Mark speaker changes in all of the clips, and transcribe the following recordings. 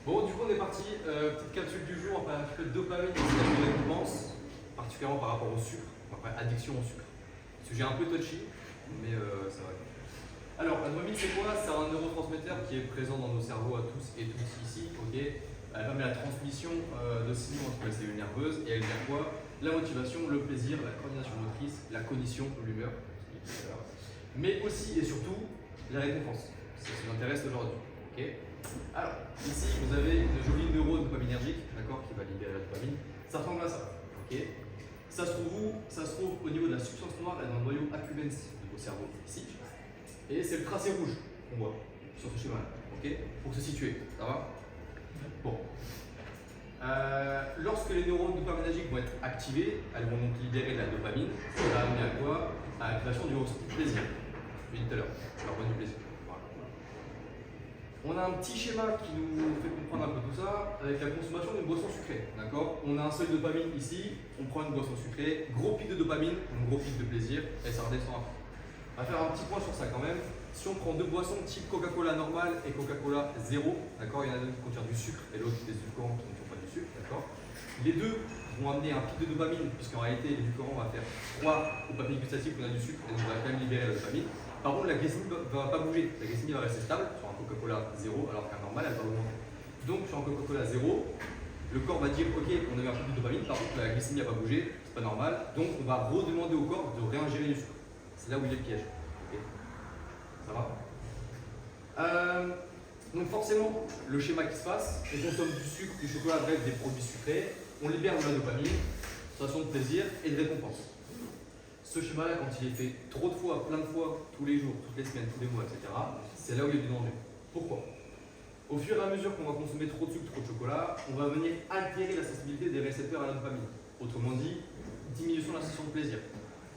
Speaker 1: Bon, du coup, on est parti. Petite capsule du jour, on parle un petit peu de dopamine et de récompense, particulièrement par rapport au sucre, enfin addiction au sucre. Sujet un peu touchy, mais ça va. Alors, la dopamine, c'est quoi? C'est un neurotransmetteur qui est présent dans nos cerveaux à tous et toutes ici. Ok, elle permet la transmission de signaux entre les cellules nerveuses et elle gère quoi? La motivation, le plaisir, la coordination motrice, la cognition, l'humeur, mais aussi et surtout la récompense. C'est ce qui nous intéresse aujourd'hui. Okay. Alors, ici, vous avez une jolie neurone dopaminergique, d'accord, qui va libérer la dopamine. Ça ressemble à ça. Okay. Ça se trouve où? Ça se trouve au niveau de la substance noire, là, dans le noyau accumbens de vos cerveaux, ici. Et c'est le tracé rouge qu'on voit sur ce schéma-là, okay, pour se situer. Ça va? Bon. Lorsque les neurones dopaminergiques vont être activées, elles vont donc libérer de la dopamine. Ça va amener à quoi? À la création du ressenti de plaisir. Je l'ai dit tout à l'heure, l'hormone du plaisir. Voilà. On a un petit schéma qui nous fait comprendre un peu tout ça avec la consommation d'une boisson sucrée. D'accord? On a un seuil de dopamine ici, on prend une boisson sucrée, gros pic de dopamine, un gros pic de plaisir, et ça redescend après. On va faire un petit point sur ça quand même. Si on prend deux boissons type Coca-Cola normale et Coca-Cola zéro, d'accord, il y en a une qui contient du sucre et l'autre des édulcorants qui ne contiennent pas du sucre, d'accord. Les deux vont amener un pic de dopamine, puisqu'en réalité l'édulcorant va faire froid au papier gustatif où on a du sucre et donc on va quand même libérer la dopamine. Par contre, la glycémie ne va pas bouger, la glycémie va rester stable sur un Coca-Cola zéro alors qu'un normal elle va augmenter. Donc sur un Coca-Cola zéro, le corps va dire ok, on a eu un pic de dopamine, par contre la glycémie n'a pas bougé, c'est pas normal, donc on va redemander au corps de réingérer du sucre. C'est là où il est le piège. Okay. Ça va? Donc forcément, le schéma qui se passe, on consomme du sucre, du chocolat, bref, des produits sucrés, on libère de la dopamine, sensation de plaisir et de récompense. Ce schéma-là, quand il est fait trop de fois, plein de fois, tous les jours, toutes les semaines, tous les mois, etc., c'est là où il y a du danger. Pourquoi? Au fur et à mesure qu'on va consommer trop de sucre, trop de chocolat, on va venir altérer la sensibilité des récepteurs à la dopamine. Autrement dit, diminution de la sensation de plaisir.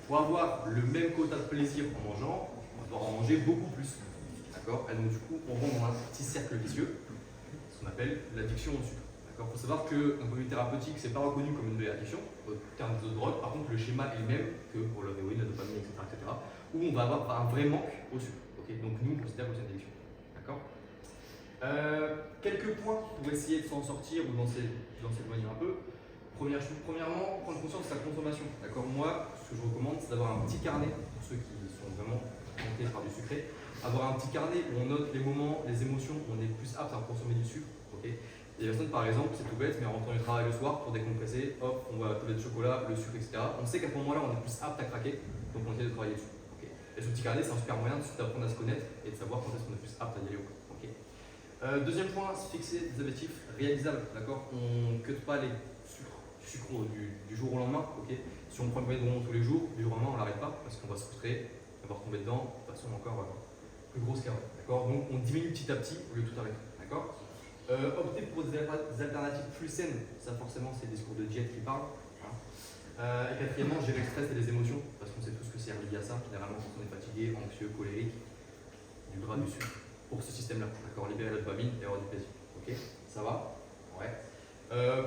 Speaker 1: Pour avoir le même quota de plaisir en mangeant, on va devoir en manger beaucoup plus. D'accord? Et donc du coup, on rentre dans un petit cercle vicieux, ce qu'on appelle l'addiction au sucre. Il faut savoir que d'un point de vue thérapeutique, ce n'est pas reconnu comme une vraie addiction, au terme de drogue. Par contre, le schéma est le même que pour l'héroïne, la dopamine, etc., où on va avoir un vrai manque au sucre. Okay? Donc nous, on considère que c'est une addiction. D'accord? Quelques points pour essayer de s'en sortir ou d'en s'éloigner un peu. Premièrement, prendre conscience de sa consommation. D'accord? Moi, ce que je recommande, c'est d'avoir un petit carnet pour ceux qui sont vraiment tentés par du sucré. Avoir un petit carnet où on note les moments, les émotions où on est plus apte à consommer du sucre. Okay. Il y a des personnes, par exemple, c'est tout bête, mais en rentrant du travail le soir, pour décompresser, hop, on va à la tablette de chocolat, le sucre, etc. On sait qu'à ce moment-là, on est plus apte à craquer, donc on essaie de travailler dessus. Okay. Et ce petit carnet, c'est un super moyen d'apprendre à se connaître et de savoir quand est-ce qu'on est plus apte à y aller ou pas. Okay. Deuxième point, se fixer des objectifs réalisables. D'accord? On ne cut pas les sucre du jour au lendemain. Okay. Si on prend une moyenne de bonbons tous les jours, du jour au lendemain, on n'arrête pas parce qu'on va se frustrer, on va retomber dedans, de toute façon encore plus grosse qu'avant. D'accord? Donc on diminue petit à petit au lieu de tout arrêter. D'accord? Opter pour des alternatives plus saines, ça forcément c'est des discours de diète qui parlent. Hein. Et quatrièmement, gérer le stress et les émotions, parce qu'on sait tous que c'est lié à ça, généralement quand on est fatigué, anxieux, colérique, du gras, du sucre, pour ce système-là. D'accord? Libérer la dopamine et avoir du plaisir. Ok? Ça va? Ouais.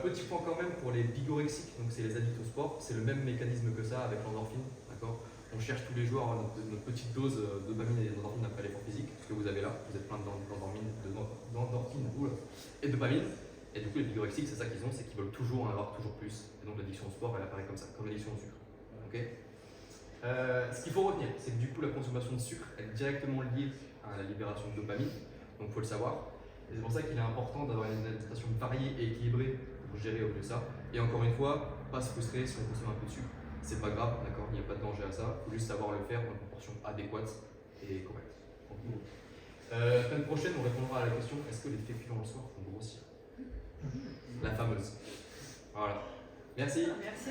Speaker 1: Petit point quand même pour les bigorexiques, donc c'est les addicts au sport, c'est le même mécanisme que ça avec l'endorphine. D'accord? On cherche tous les jours à avoir notre petite dose de dopamine et d'endorphine après l'effort physique, ce que vous avez là, vous êtes plein d'endorphine et de dopamine. Et du coup, les bigorexiques, c'est ça qu'ils ont, c'est qu'ils veulent toujours en avoir toujours plus. Et donc l'addiction au sport, elle apparaît comme ça, comme l'addiction au sucre. Okay. Ce qu'il faut retenir, c'est que du coup, la consommation de sucre est directement liée à la libération de dopamine, donc il faut le savoir. Et c'est pour ça qu'il est important d'avoir une alimentation variée et équilibrée pour gérer au mieux ça. Et encore une fois, pas se frustrer si on consomme un peu de sucre. C'est pas grave, d'accord, il n'y a pas de danger à ça. Il faut juste savoir le faire dans une proportion adéquate et correcte. Semaine prochaine, on répondra à la question est-ce que les féculents le soir font grossir? La fameuse. Voilà. Merci.
Speaker 2: Merci.